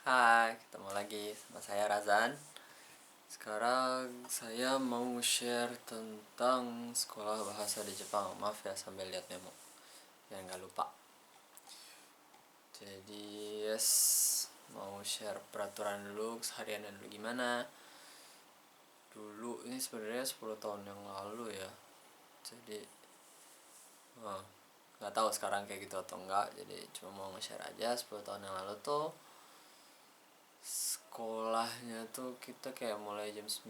Hai, ketemu lagi sama saya Razan. Sekarang saya mau share tentang sekolah bahasa di Jepang. Maaf ya sambil lihat memo, biar nggak lupa. Jadi yes, mau share peraturan dulu, seharian dulu gimana. Dulu ini sebenarnya 10 tahun yang lalu ya. Jadi nggak tahu sekarang kayak gitu atau enggak. Jadi cuma mau nge-share aja 10 tahun yang lalu tuh sekolahnya tuh kita kayak mulai jam 9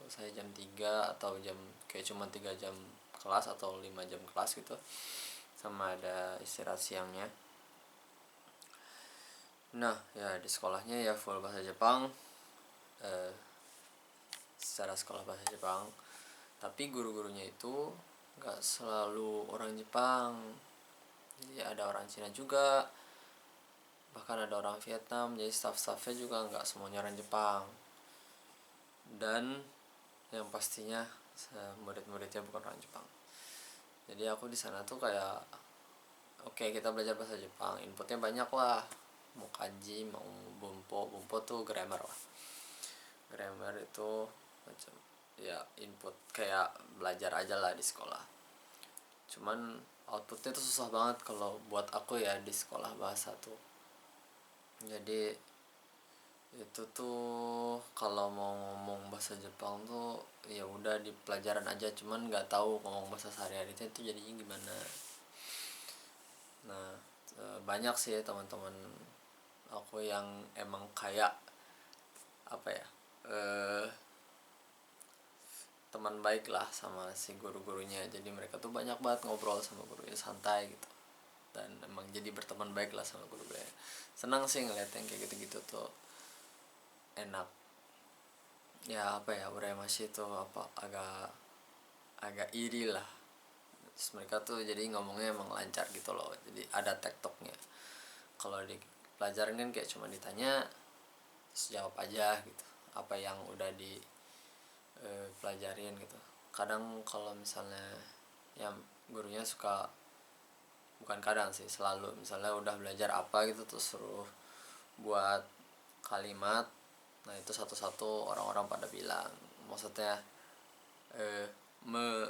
selesai jam 3 atau jam kayak cuma 3 jam kelas atau 5 jam kelas gitu, sama ada istirahat siangnya. Nah ya di sekolahnya ya full bahasa Jepang, eh, secara sekolah bahasa Jepang, tapi guru-gurunya itu nggak selalu orang Jepang, jadi ada orang Cina juga, bahkan ada orang Vietnam, jadi staff-staffnya juga nggak semuanya orang Jepang. Dan yang pastinya murid-muridnya bukan orang Jepang. Jadi aku di sana tuh kayak oke, kita belajar bahasa Jepang, inputnya banyak lah, mau kanji mau bumpo tuh grammar lah. Grammar itu macam ya input kayak belajar aja lah di sekolah. Cuman outputnya tuh susah banget kalau buat aku ya di sekolah bahasa tuh. Jadi itu tuh kalau mau ngomong bahasa Jepang tuh ya udah di pelajaran aja, cuman nggak tahu ngomong bahasa sehari-hari itu jadinya gimana. Nah banyak sih teman-teman aku yang emang kayak apa ya, eh teman baik lah sama si guru-gurunya, jadi mereka tuh banyak banget ngobrol sama gurunya, santai gitu, dan emang jadi berteman baik lah sama guru-gurunya. Senang sih ngeliat yang kayak gitu-gitu tuh, enak ya. Apa ya, masih itu apa, agak agak iri lah. Terus mereka tuh jadi ngomongnya emang lancar gitu loh, jadi ada tektoknya. Kalau di pelajaran kan kayak cuma ditanya terus jawab aja gitu, apa yang udah di pelajarin gitu. Kadang kalau misalnya yang gurunya suka, bukan kadang sih, selalu misalnya udah belajar apa gitu terus suruh buat kalimat. Nah itu satu-satu orang-orang pada bilang, maksudnya eh, me,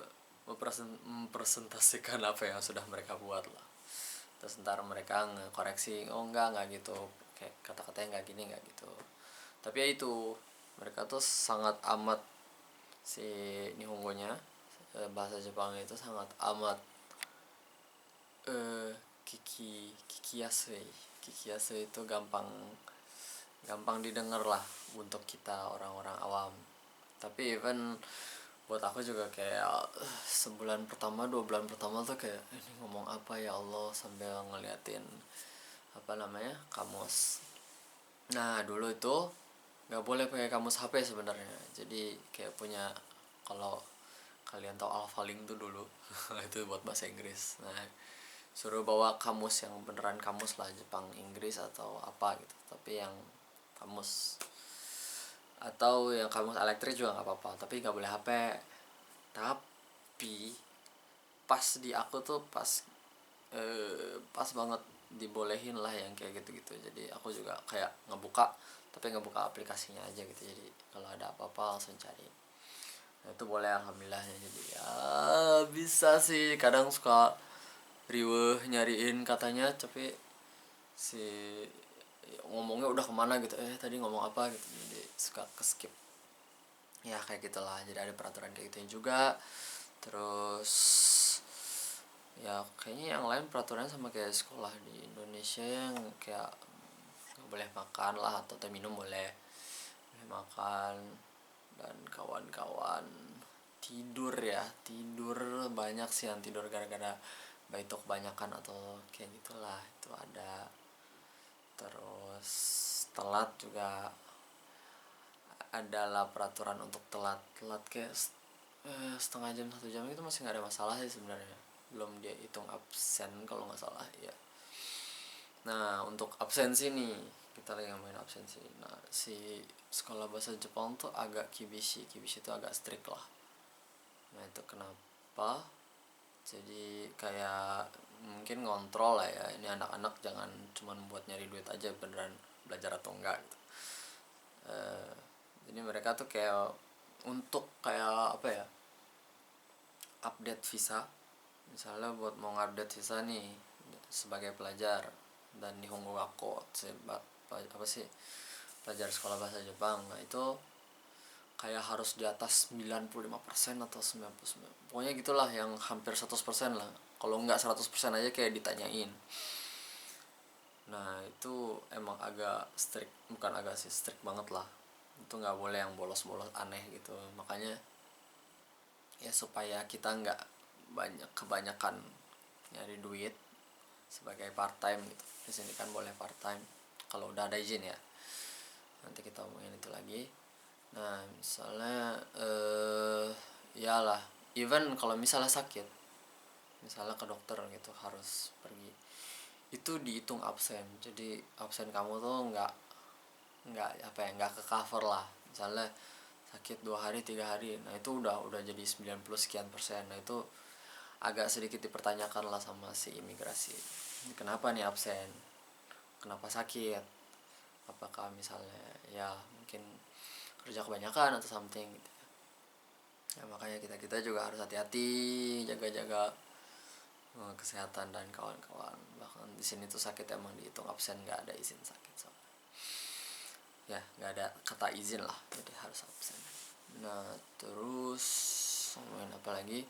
mempresentasikan apa yang sudah mereka buat lah. Terus ntar mereka ngekoreksi, oh enggak gitu, kayak kata-katanya enggak gini, enggak gitu. Tapi ya itu, mereka tuh sangat amat, si Nihongonya, bahasa Jepang itu sangat amat kikiyasui. Kikiyasui itu gampang gampang didengar lah untuk kita orang-orang awam. Tapi even buat aku juga kayak sebulan pertama 2 bulan pertama tuh kayak ini ngomong apa ya Allah, sambil ngeliatin apa namanya, kamus. Nah dulu itu nggak boleh pakai kamus HP sebenarnya, jadi kayak punya, kalau kalian tahu Alphalink tuh dulu itu buat bahasa Inggris. Nah suruh bawa kamus yang beneran kamus lah, Jepang Inggris atau apa gitu, tapi yang kamus, atau yang kamus elektrik juga nggak apa-apa, tapi nggak boleh HP. Tapi pas di aku tuh pas banget dibolehin lah yang kayak gitu-gitu, jadi aku juga kayak ngebuka, tapi ngebuka aplikasinya aja gitu, jadi kalau ada apa-apa langsung cari. Nah itu boleh, alhamdulillahnya. Jadi ya bisa sih, kadang suka riweh nyariin katanya, tapi si ngomongnya udah kemana gitu, tadi ngomong apa gitu, jadi suka ke skip. Ya kayak gitulah, jadi ada peraturan kayak gitu juga. Terus ya kayaknya yang lain peraturannya sama kayak sekolah di Indonesia, yang kayak nggak boleh makan lah, atau teh minum boleh, boleh makan, dan kawan-kawan. Tidur ya, tidur banyak sih yang tidur gara-gara baitok banyakan atau kayak gitulah, itu ada. Terus telat juga adalah peraturan untuk telat kayak setengah jam 1 jam itu masih nggak ada masalah sih sebenarnya, belum dia hitung absen kalau nggak salah ya. Nah untuk absensi nih, kita lagi ngomongin absensi. Nah si sekolah bahasa Jepang tuh agak kibishi itu agak strict lah. Nah itu kenapa, jadi kayak mungkin ngontrol lah ya, ini anak-anak jangan cuman buat nyari duit aja, beneran belajar atau enggak gitu. Jadi mereka tuh kayak untuk kayak apa ya, update visa, misalnya buat mau ngupdate visa nih sebagai pelajar dan Nihongo Gakko, apa sih, pelajar sekolah bahasa Jepang. Nah itu kayak harus di atas 95% atau 99, pokoknya gitulah, yang hampir 100% lah, kalau enggak 100% aja kayak ditanyain. Nah itu emang agak strict, bukan agak sih, strict banget lah, itu nggak boleh yang bolos-bolos aneh gitu. Makanya ya supaya kita nggak kebanyakan nyari duit sebagai part time gitu, di sini kan boleh part time kalau udah ada izin ya, nanti kita omongin itu lagi. Nah misalnya iyalah, even kalau misalnya sakit, misalnya ke dokter gitu harus pergi, itu dihitung absen. Jadi absen kamu tuh nggak apa ya, nggak ke cover lah. Misalnya sakit 2 hari 3 hari, nah itu udah jadi 90 sekian persen. Nah itu agak sedikit dipertanyakan lah sama si imigrasi, kenapa nih absen, kenapa sakit, apakah misalnya ya mungkin kerja kebanyakan atau something gitu ya. Makanya kita juga harus hati-hati, jaga-jaga kesehatan dan kawan-kawan. Bahkan di sini tuh sakit emang dihitung absen, nggak ada izin sakit soalnya ya, nggak ada kata izin lah, jadi harus absen. Nah terus ngomongin apa lagi,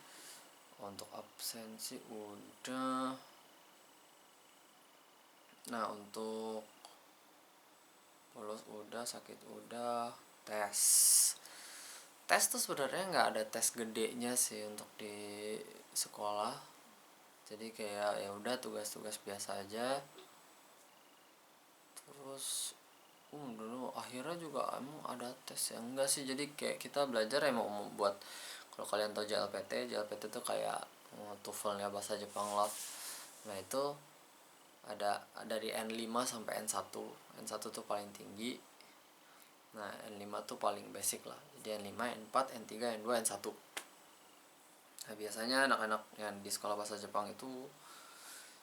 untuk absensi udah. Nah untuk bolos udah, sakit udah, tes tuh sebenarnya nggak ada tes gedenya sih untuk di sekolah. Jadi kayak ya udah tugas-tugas biasa aja. Terus dulu akhirnya juga emang ada tes ya, enggak sih, jadi kayak kita belajar emang buat, kalau kalian tahu JLPT tuh kayak TOEFL-nya bahasa Jepang lah. Nah itu ada dari N5 sampai N1. N1 tuh paling tinggi, nah N5 tuh paling basic lah, jadi N5, N4, N3, N2, N1. Nah biasanya anak-anak yang di sekolah bahasa Jepang itu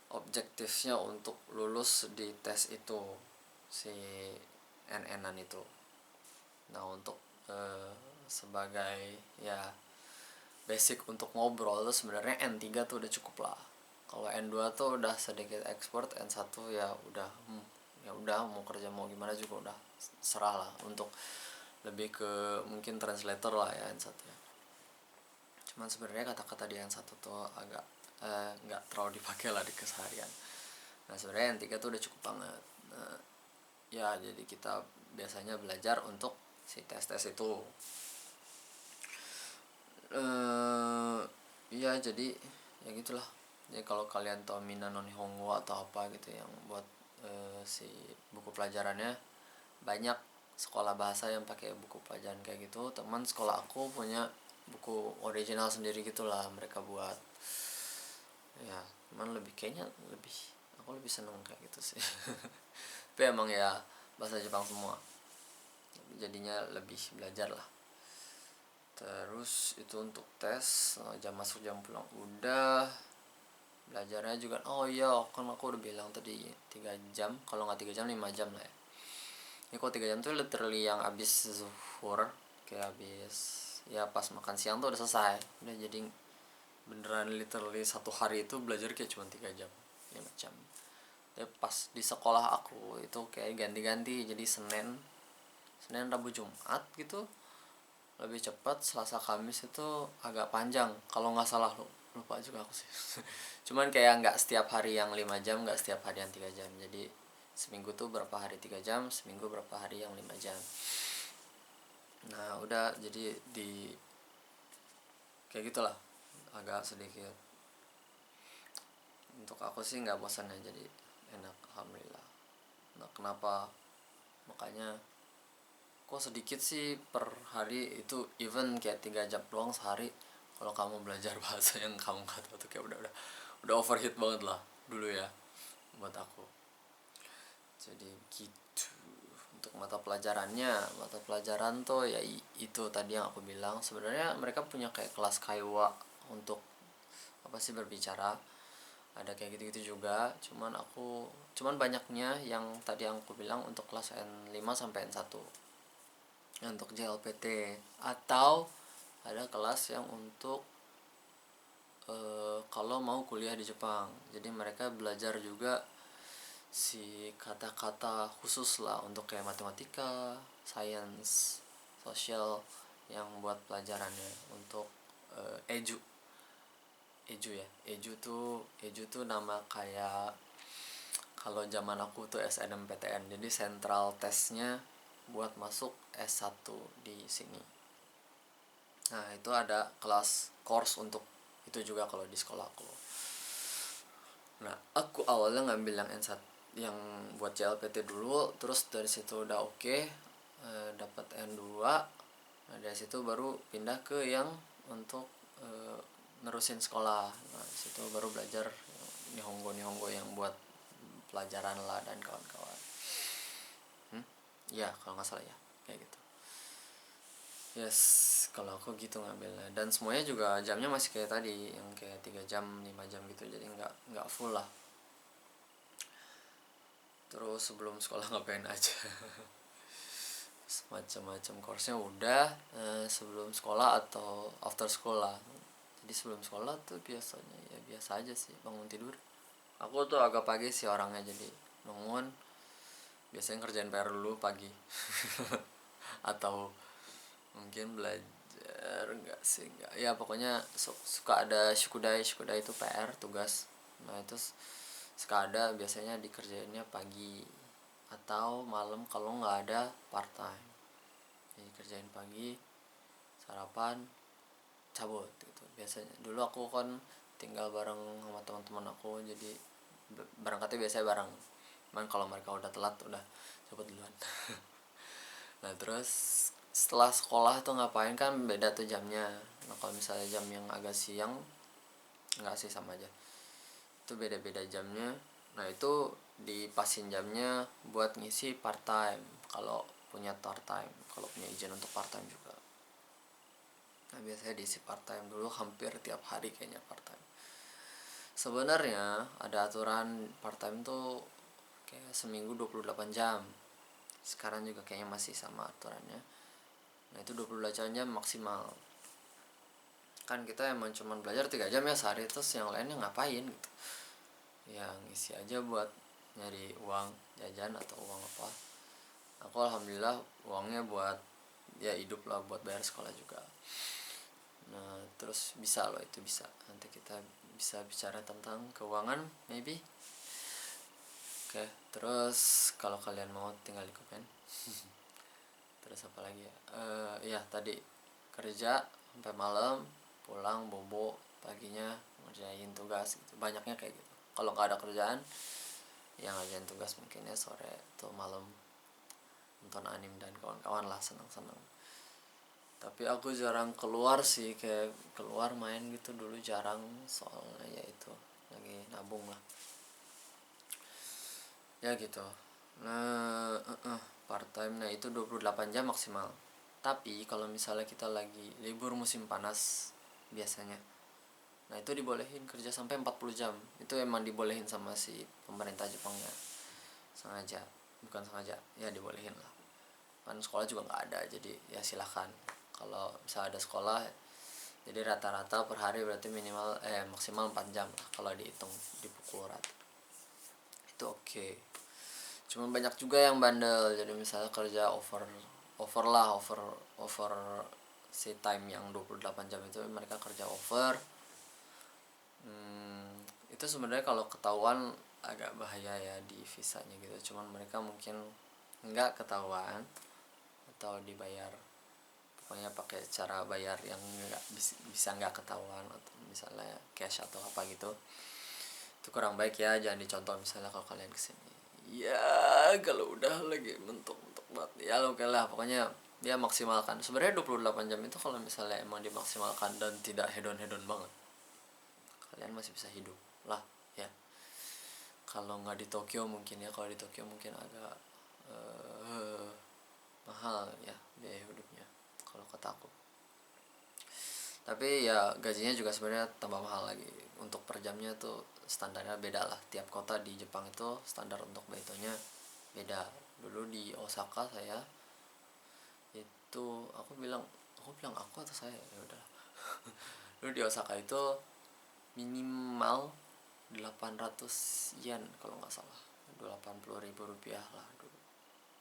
objektifnya untuk lulus di tes itu, si NN-an itu. Nah untuk sebagai ya basic untuk ngobrol tuh sebenarnya N3 tuh udah cukup lah. Kalau N2 tuh udah sedikit ekspor, N1 ya udah ya udah mau kerja mau gimana juga udah serah lah, untuk lebih ke mungkin translator lah ya N1 ya. Cuman sebenarnya kata-kata di N1 tuh agak nggak terlalu dipakai lah di keseharian. Nah sebenarnya N3 tuh udah cukup banget. Nah, ya jadi kita biasanya belajar untuk si tes-tes itu. Ya jadi ya gitulah. Jadi kalau kalian tahu Mina no Nihongo atau apa gitu yang buat si buku pelajarannya, banyak sekolah bahasa yang pakai buku pelajaran kayak gitu. Teman sekolah aku punya buku original sendiri gitulah mereka buat. Ya cuman aku lebih seneng kayak gitu sih. Tapi emang ya bahasa Jepang semua, jadinya lebih belajar lah. Terus itu untuk tes, jam masuk jam pulang udah. Belajarnya juga, oh iya kan aku udah bilang tadi 3 jam, kalau nggak 3 jam 5 jam lah ya. Ini kok 3 jam tuh literally yang abis zuhur, kayak abis ya pas makan siang tuh udah selesai. Udah jadi beneran literally satu hari itu belajar kayak cuma 3 jam 5 jam. Tapi pas di sekolah aku itu kayak ganti-ganti, jadi Senin Rabu Jumat gitu lebih cepat, Selasa Kamis itu agak panjang kalau nggak salah, lupa juga aku sih. Cuman kayak nggak setiap hari yang 5 jam, nggak setiap hari yang 3 jam, jadi seminggu tuh berapa hari 3 jam, seminggu berapa hari yang 5 jam. Nah udah jadi di kayak gitulah, agak sedikit, untuk aku sih nggak bosan ya, jadi enak alhamdulillah. Nah kenapa, makanya kok sedikit sih per hari itu, even kayak 3 jam doang sehari, kalau kamu belajar bahasa yang kamu nggak tahu tuh kayak udah overheat banget lah dulu ya buat aku. Jadi gitu. Untuk mata pelajaran tuh ya itu tadi yang aku bilang, sebenarnya mereka punya kayak kelas kaiwa untuk apa sih, berbicara. ada kayak gitu-gitu juga, cuman banyaknya yang tadi aku bilang untuk kelas N5 sampai N1 untuk JLPT, atau ada kelas yang untuk kalau mau kuliah di Jepang. Jadi mereka belajar juga si kata-kata khusus lah untuk kayak matematika, sains, sosial yang buat pelajarannya untuk eju. Eju tuh nama kayak kalau zaman aku tuh SNMPTN. Jadi sentral tesnya buat masuk S1 di sini. Nah, itu ada kelas course untuk itu juga kalau di sekolah aku. Nah, aku awalnya ngambil yang N1 yang buat CLPT dulu, terus dari situ udah oke, dapat N2. Nah, dari situ baru pindah ke yang untuk nerusin sekolah. Nah, di situ baru belajar Nihongo yang buat pelajaran lah dan kawan-kawan. Ya, kalau nggak salah ya, kayak gitu. Yes, kalau aku gitu ngambilnya, dan semuanya juga jamnya masih kayak tadi, yang kayak 3 jam 5 jam gitu, jadi nggak full lah. Terus sebelum sekolah ngapain aja? Macam-macam course-nya udah, sebelum sekolah atau after sekolah. Jadi sebelum sekolah tuh biasanya ya biasa aja sih, bangun tidur. Aku tuh agak pagi sih orangnya, jadi bangun biasanya ngerjain PR dulu pagi. Atau mungkin belajar, enggak sih, enggak ya, pokoknya suka ada shukudai itu PR tugas. Nah, itu suka ada, biasanya dikerjainnya pagi atau malam kalau nggak ada part time. Jadi kerjain pagi, sarapan, cabut gitu biasanya. Dulu aku kan tinggal bareng sama teman-teman aku, jadi berangkatnya biasanya bareng. Cuman kalau mereka udah telat, udah cabut duluan. Nah, terus setelah sekolah tuh ngapain, kan beda tuh jamnya. Nah, kalau misalnya jam yang agak siang, enggak sih, sama aja, itu beda-beda jamnya. Nah, itu dipasin jamnya buat ngisi part time kalau punya part time, kalau punya izin untuk part time juga. Nah, biasanya diisi part time dulu, hampir tiap hari kayaknya part time. Sebenarnya ada aturan part time tuh kayak seminggu 28 jam. Sekarang juga kayaknya masih sama aturannya. Nah, itu 28 jam maksimal. Kan kita emang cuman belajar 3 jam ya sehari, terus yang lainnya ngapain gitu. Ya ngisi aja buat nyari uang jajan atau uang apa. Aku alhamdulillah uangnya buat ya hidup lah, buat bayar sekolah juga. Nah, terus bisa loh, itu bisa. Nanti kita bisa bicara tentang keuangan maybe. Oke, terus kalau kalian mau tinggal di komen. Terus apa lagi ya? Ya tadi kerja sampai malam, pulang bobo, paginya ngerjain tugas gitu. Banyaknya kayak gitu. Kalau nggak ada kerjaan, ya ngerjain tugas mungkin ya sore atau malam, nonton anime dan kawan-kawan lah, senang-senang. Tapi aku jarang keluar sih, kayak keluar main gitu dulu jarang, soalnya ya itu lagi nabung lah. Ya gitu. Nah, part time, nah itu 28 jam maksimal. Tapi kalau misalnya kita lagi libur musim panas biasanya, nah itu dibolehin kerja sampai 40 jam. Itu emang dibolehin sama si pemerintah Jepangnya. Sengaja, bukan sengaja, ya dibolehin lah. Kan sekolah juga nggak ada, jadi ya silahkan. Kalau misalnya ada sekolah, jadi rata-rata per hari berarti minimal maksimal 4 jam lah kalau dihitung dipukul rata. Itu oke. Cuma banyak juga yang bandel, jadi misalnya kerja over si time yang 28 jam itu mereka kerja over. Itu sebenarnya kalau ketahuan agak bahaya ya di visanya gitu. Cuman mereka mungkin nggak ketahuan atau dibayar, pokoknya pakai cara bayar yang nggak bisa nggak ketahuan, atau misalnya cash atau apa gitu. Itu kurang baik ya, jangan dicontoh misalnya kalau kalian kesini. Ya kalau udah lagi mentok-mentok banget ya oke lah, pokoknya dia maksimalkan. Sebenarnya 28 jam itu kalau misalnya emang dimaksimalkan dan tidak hedon-hedon banget, kalian masih bisa hidup lah ya. Kalau nggak di Tokyo mungkin ya, kalau di Tokyo mungkin agak mahal ya biaya hidupnya kalau kata aku. Tapi ya gajinya juga sebenarnya tambah mahal lagi. Untuk per jamnya tuh standarnya beda lah, tiap kota di Jepang itu standar untuk baitonya beda. Dulu di Osaka saya itu, aku atau saya, ya udah. Dulu di Osaka itu minimal 800 yen kalau nggak salah, 80.000 rupiah lah dulu,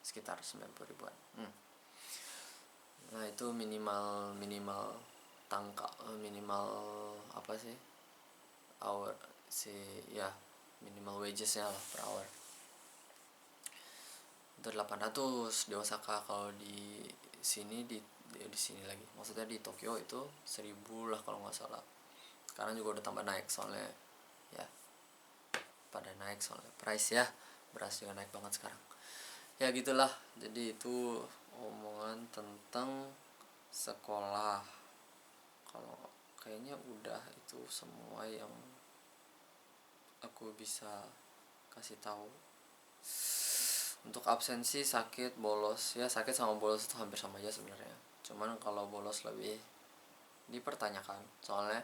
sekitar 90 ribuan. Nah itu minimal minimal minimal apa sih, hour si, ya minimal wagesnya lah per hour itu 800 di Osaka. Kalau di sini di sini lagi, maksudnya di Tokyo itu 1000 lah kalau nggak salah. Sekarang juga udah tambah naik soalnya, ya pada naik soalnya price ya, beras juga naik banget sekarang. Ya gitulah, jadi itu omongan tentang sekolah. Kalau kayaknya udah itu semua yang aku bisa kasih tahu. Untuk absensi, sakit, bolos, ya sakit sama bolos itu hampir sama aja sebenarnya, cuman kalau bolos lebih dipertanyakan soalnya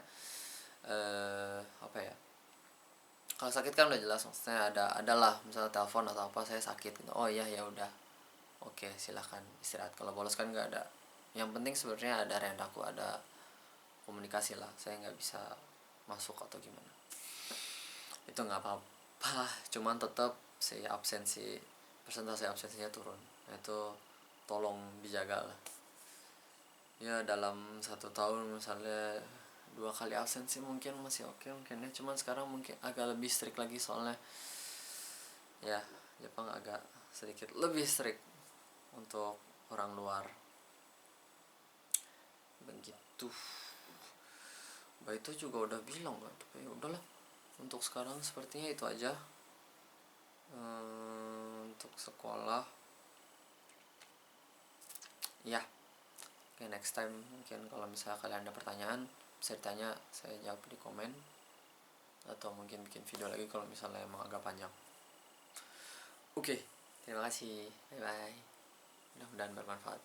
apa ya, kalau sakit kan udah jelas, maksudnya adalah misalnya telepon atau apa, saya sakit gitu, oh iya ya udah, oke silahkan istirahat. Kalau bolos kan nggak ada, yang penting sebenarnya ada rendaku, ada komunikasi lah, saya nggak bisa masuk atau gimana, itu nggak apa-apa. Cuman tetap si absensi, persentase absensinya turun, itu tolong dijaga lah. Ya dalam 1 tahun misalnya 2 kali absensi mungkin masih oke mungkin ya, cuman sekarang mungkin agak lebih strict lagi soalnya ya Jepang agak sedikit lebih strict untuk orang luar begitu. Bah itu juga udah bilang kan, tapi udahlah, untuk sekarang sepertinya itu aja untuk sekolah ya. Oke, next time mungkin kalau misalnya kalian ada pertanyaan bisa ditanya, saya jawab di komen, atau mungkin bikin video lagi kalau misalnya emang agak panjang. Oke, terima kasih, bye bye, mudah-mudahan bermanfaat.